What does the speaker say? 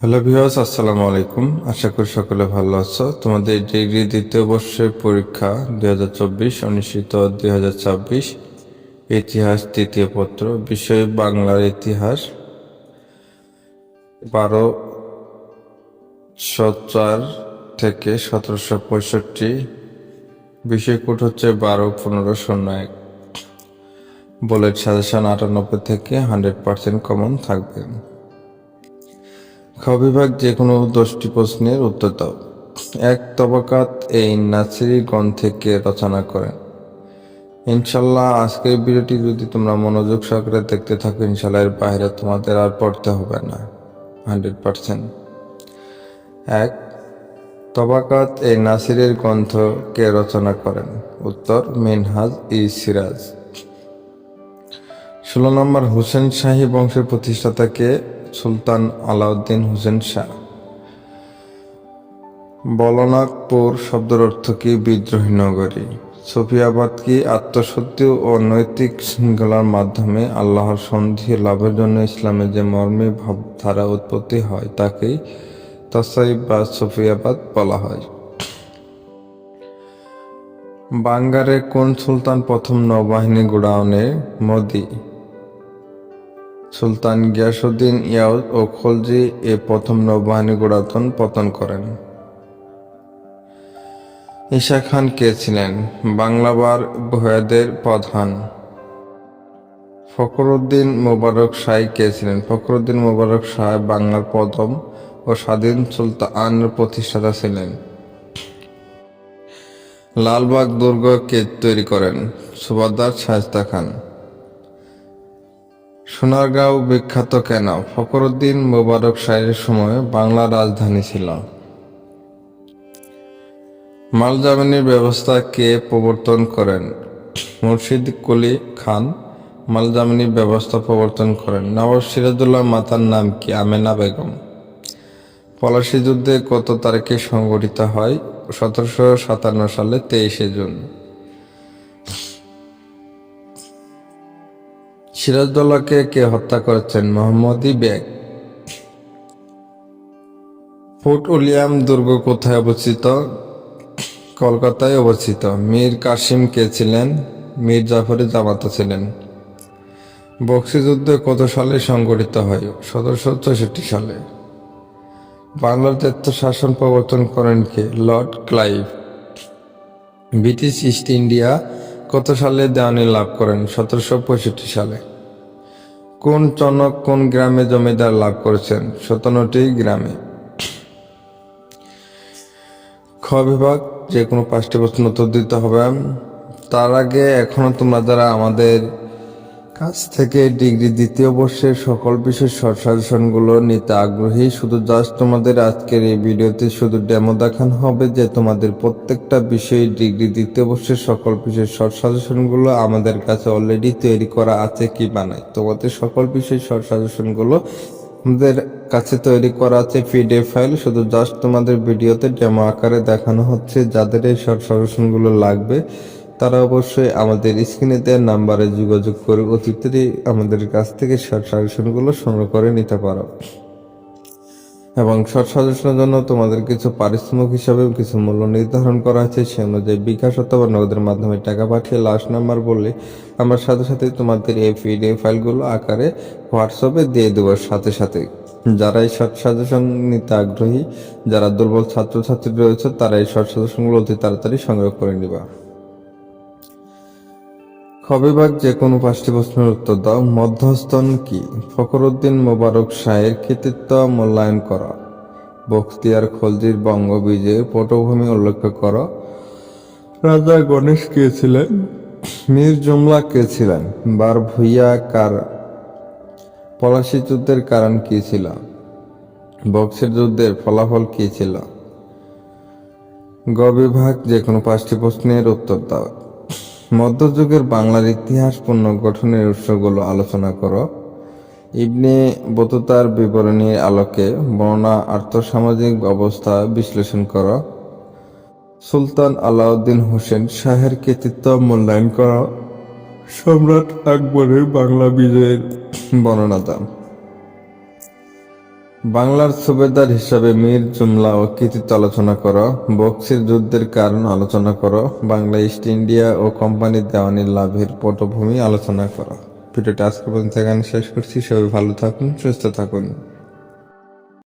Hello viewers, আসসালামু আলাইকুম। আশা করি সকলে ভালো আছো। তোমাদের ডিগ্রি দ্বিতীয় বর্ষের পরীক্ষা 2024 অনুষ্ঠিত 2026 ইতিহাস তৃতীয় পত্র, বিষয় বাংলার ইতিহাস, 1204 থেকে 1765। বিষয় কোড হচ্ছে 12-1501। বুলেট সাজেশন 98 থেকে 100% কমন থাকবে। খ বিভাগ যে কোনো 10টি প্রশ্নের উত্তর দাও। এক তবাকাত এই নাসিরি গ্রন্থে কে রচনা করেন? ইনশাল্লাহ আজকের ভিডিওটি যদি তোমরা মনোযোগ সহকারে দেখতে থাকো, ইনশাল্লাহ এর বাইরে তোমাদের আর পড়তে হবে না 100%। এক তবাকাত এই নাসিরের গ্রন্থ কে রচনা করেন? উত্তর মিনহাজ ই সিরাজ। 16 নম্বর হুসেন শাহী বংশের প্রতিষ্ঠাতা কে? সুলতান আলাউদ্দিন হোসেন শাহ। বলনাকপুর শব্দের অর্থ কি? বিদ্রোহী নগরী। সুফিয়াবাদ কি? আত্মসত্য ও নৈতিক শৃঙ্খলার মাধ্যমে আল্লাহর সন্ধি লাভের জন্য ইসলামের যে মর্মী ভাবধারা উৎপত্তি হয় তাকেই তসাইফ বা সুফিয়াবাদ বলা হয়। বাঙ্গারে কোন সুলতান প্রথম নৌবাহিনী গোডাউনে মোদি? সুলতান গিয়াসউদ্দিন ইয়াউজ ও খলজি এ প্রথম নৌবাহিনী গোডাউন পতন করেন। ঈসা খান কে ছিলেন? বাংলাবার ভূয়াদের প্রধান। ফখরুদ্দিন মোবারক শাহ কে ছিলেন? ফখরুদ্দিন মোবারক শাহ বাংলার প্রথম ও স্বাধীন সুলতানের প্রতিষ্ঠাতা ছিলেন। লালবাগ দুর্গ কে তৈরি করেন? সুবাদার শায়েস্তা খান। সোনারগাঁও বিখ্যাত কেন? ফখরুদ্দিন মোবারক শাহের সময় বাংলার রাজধানী ছিল। মালজামিনের ব্যবস্থা কে প্রবর্তন করেন? মুর্শিদ কুলি খান মালজামিনের ব্যবস্থা প্রবর্তন করেন। নবাব সিরাজউদ্দৌলার মাতার নাম কি? আমেনা বেগম। পলাশী যুদ্ধে কত তারিখে সংঘটিত হয়? 1757 সালে 23 জুন। সিরাজউদ্দৌলাকে কে হত্যা করেছেন? মোহাম্মদী বেগ। ফোর্ট উইলিয়াম দুর্গ কোথায় অবস্থিত? কলকাতায় অবস্থিত। মীর কাসিম কে ছিলেন? মীর জাফরের জামাতা ছিলেন। বক্সি যুদ্ধ কত সালে সংঘটিত হয়? 1764 সালে। বাংলার দায়িত্ব শাসন প্রবর্তন করেন কে? Lord Clive. British East India কত সালে দেওয়ানি লাভ করেন? 1765 সালে। কোন চনক কোন গ্রামে জমিদার লাভ করেছেন? 57টি গ্রামে। খ বিভাগ যে কোনো 5টি প্রশ্ন উত্তর দিতে হবে। তার আগে এখনো তোমরা যারা আমাদের কাছ থেকে ডিগ্রি দ্বিতীয় বর্ষের সকল বিষয়ের শর্ট সাজেশনগুলো নিতে আগ্রহী, শুধু জাস্ট তোমাদের আজকের এই ভিডিওতে শুধু ডেমো দেখানো হবে যে তোমাদের প্রত্যেকটা বিষয়ে ডিগ্রি দ্বিতীয় বর্ষের সকল বিষয়ের শর্ট সাজেশনগুলো আমাদের কাছে অলরেডি তৈরি করা আছে কি বানাই। তোমাদের সকল বিষয়ের শর্ট সাজেশনগুলো আমাদের কাছে তৈরি করা আছে পিডিএফ ফাইল, শুধু জাস্ট তোমাদের ভিডিওতে ডেমো আকারে দেখানো হচ্ছে। যাদের এই শর্ট সাজেশনগুলো লাগবে তারা অবশ্যই আমাদের স্ক্রিনে দেওয়া নাম্বারে যোগাযোগ করে অতীতে আমাদের কাছ থেকে শর্ট সাজেশনগুলো সংগ্রহ করে নিতে পারো। এবং শর্ট সাজেশনের জন্য তোমাদের কিছু পারিশ্রমিক হিসাবে কিছু মূল্য নির্ধারণ করা হয়েছে, সে অনুযায়ী বিকাশ অথবা নগদের মাধ্যমে টাকা পাঠিয়ে লাস্ট নাম্বার বললে আমার সাথে সাথে তোমাদের এই পিডিএফ ফাইলগুলো আকারে হোয়াটসঅ্যাপে দিয়ে দেওয়ার সাথে সাথে। যারা এই শর্ট সাজেশন নিতে আগ্রহী, যারা দুর্বল ছাত্রছাত্রী রয়েছে, তারা এই শর্ট সাজেশনগুলো অতি তাড়াতাড়ি সংগ্রহ করে নিবা। খ বিভাগ যে কোনো 5টি প্রশ্নের উত্তর দাও। মধ্যস্থন কি? ফখরুদ্দিন মোবারক শাহের কৃতিত্ব মূল্যায়ন করা। বখতিয়ার খলজির বঙ্গ বিজয়ের পটভূমি উল্লেখ করো। রাজা গণেশ কে ছিলেন? মীর জুমলা কে ছিলেন? বার ভুইয়া কার? পলাশী যুদ্ধের কারণ কি ছিল? বক্সের যুদ্ধের ফলাফল কি ছিল? গ বিভাগ যে কোনো 5টি প্রশ্নের উত্তর দাও। মধ্যযুগের বাংলার ইতিহাস পুনর্গঠনের উৎসগুলো আলোচনা করো। ইবনে বতুতার বিবরণীর আলোকে বর্ণনা আর্থসামাজিক অবস্থা বিশ্লেষণ করো। সুলতান আলাউদ্দিন হোসেন শাহের কৃতিত্ব মূল্যায়ন করো। সম্রাট আকবরের বাংলা বিজয়ের বর্ণনা দাও। বাংলার সুবেদার হিসাবে মীর জুমলা ও কৃতিত্ব আলোচনা করো। বক্সির যুদ্ধের কারণ আলোচনা করো। বাংলা ইস্ট ইন্ডিয়া ও কোম্পানির দেওয়ানির লাভের পটভূমি আলোচনা করো। ভিডিওটা আজকে পর্যন্ত এখানে শেষ করছি। সবাই ভালো থাকুন, সুস্থ থাকুন।